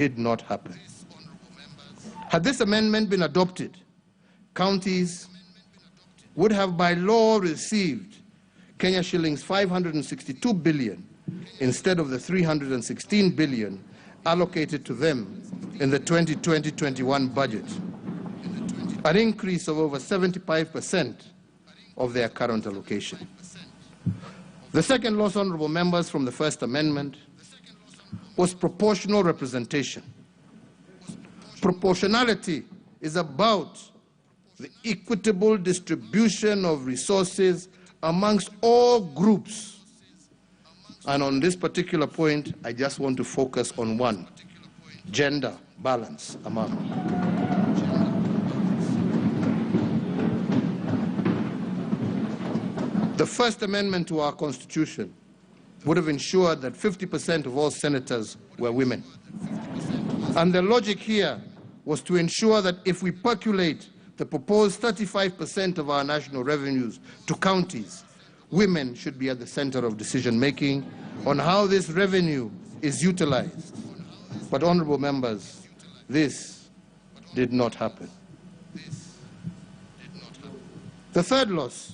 did not happen. Had this amendment been adopted, counties would have by law received Kenya shillings 562 billion instead of the 316 billion allocated to them in the 2020-21 budget, an increase of over 75% of their current allocation. The second loss, honorable members, from the First Amendment was proportional representation. Proportionality is about the equitable distribution of resources amongst all groups. And on this particular point, I just want to focus on one: gender balance among. The First Amendment to our Constitution would have ensured that 50% of all senators were women. And the logic here was to ensure that if we percolate the proposed 35% of our national revenues to counties, women should be at the center of decision-making on how this revenue is utilized. But, honorable members, this did not happen. The third loss